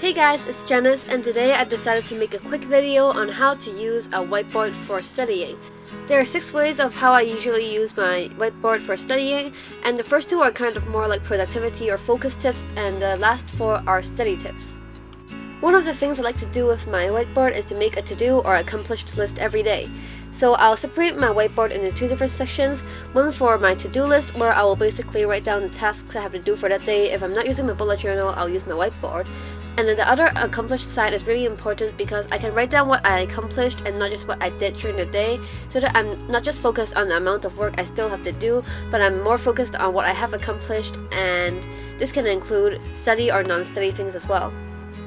Hey guys, it's Janis, and today I decided to make a quick video on how to use a whiteboard for studying. There are 6 ways of how I usually use my whiteboard for studying, and the first 2 are kind of more like productivity or focus tips, and the last 4 are study tips. One of the things I like to do with my whiteboard is to make a to-do or accomplished list every day. So I'll separate my whiteboard into 2 different sections, one for my to-do list where I will basically write down the tasks I have to do for that day. If I'm not using my bullet journal, I'll use my whiteboard. And then the other accomplished side is really important because I can write down what I accomplished and not just what I did during the day, so that I'm not just focused on the amount of work I still have to do, but I'm more focused on what I have accomplished, and this can include study or non-study things as well.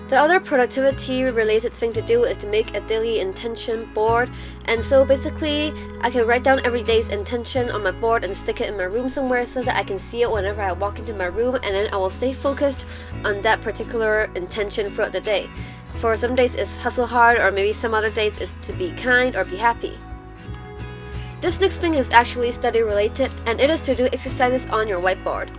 The other productivity related thing to do is to make a daily intention board, and so basically I can write down every day's intention on my board and stick it in my room somewhere so that I can see it whenever I walk into my room, and then I will stay focused on that particular intention throughout the day. For some days it's hustle hard, or maybe some other days it's to be kind or be happy. This next thing is actually study related, and it is to do exercises on your whiteboard.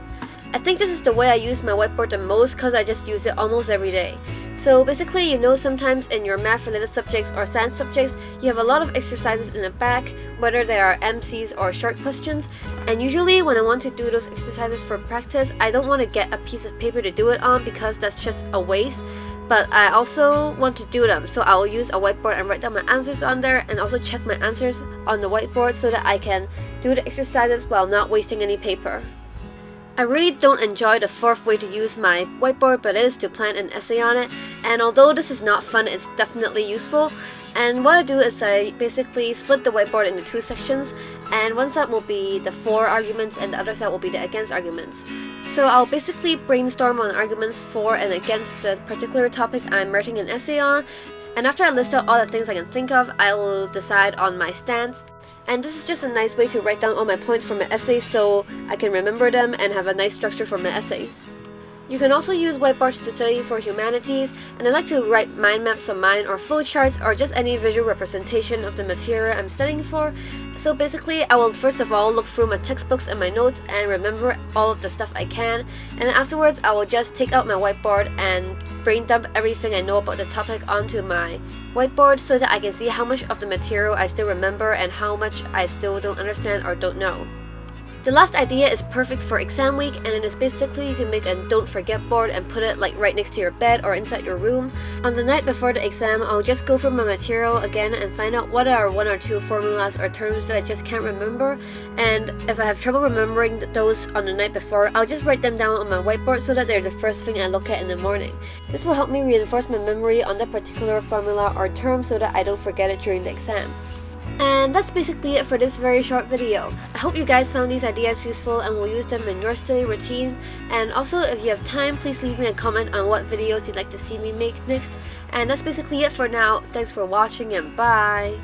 I think this is the way I use my whiteboard the most because I just use it almost every day. So basically, sometimes in your math related subjects or science subjects, you have a lot of exercises in the back, whether they are MCs or short questions. And usually when I want to do those exercises for practice, I don't want to get a piece of paper to do it on because that's just a waste. But I also want to do them, so I will use a whiteboard and write down my answers on there, and also check my answers on the whiteboard so that I can do the exercises while not wasting any paper. I really don't enjoy the 4th way to use my whiteboard, but it is to plan an essay on it, and although this is not fun, it's definitely useful. And what I do is I basically split the whiteboard into 2 sections, and one side will be the for arguments and the other side will be the against arguments. So I'll basically brainstorm on arguments for and against the particular topic I'm writing an essay on, and after I list out all the things I can think of, I will decide on my stance. And this is just a nice way to write down all my points for my essays so I can remember them and have a nice structure for my essays. You can also use whiteboards to study for humanities, and I like to write mind maps on mine or flowcharts or just any visual representation of the material I'm studying for. So basically, I will first of all look through my textbooks and my notes and remember all of the stuff I can, and afterwards I will just take out my whiteboard and brain dump everything I know about the topic onto my whiteboard so that I can see how much of the material I still remember and how much I still don't understand or don't know. The last idea is perfect for exam week, and it is basically to make a don't forget board and put it like right next to your bed or inside your room. On the night before the exam, I'll just go through my material again and find out what are 1 or 2 formulas or terms that I just can't remember, and if I have trouble remembering those on the night before, I'll just write them down on my whiteboard so that they're the first thing I look at in the morning. This will help me reinforce my memory on that particular formula or term so that I don't forget it during the exam. And that's basically it for this very short video. I hope you guys found these ideas useful and will use them in your study routine. And also, if you have time, please leave me a comment on what videos you'd like to see me make next. And that's basically it for now. Thanks for watching, and bye!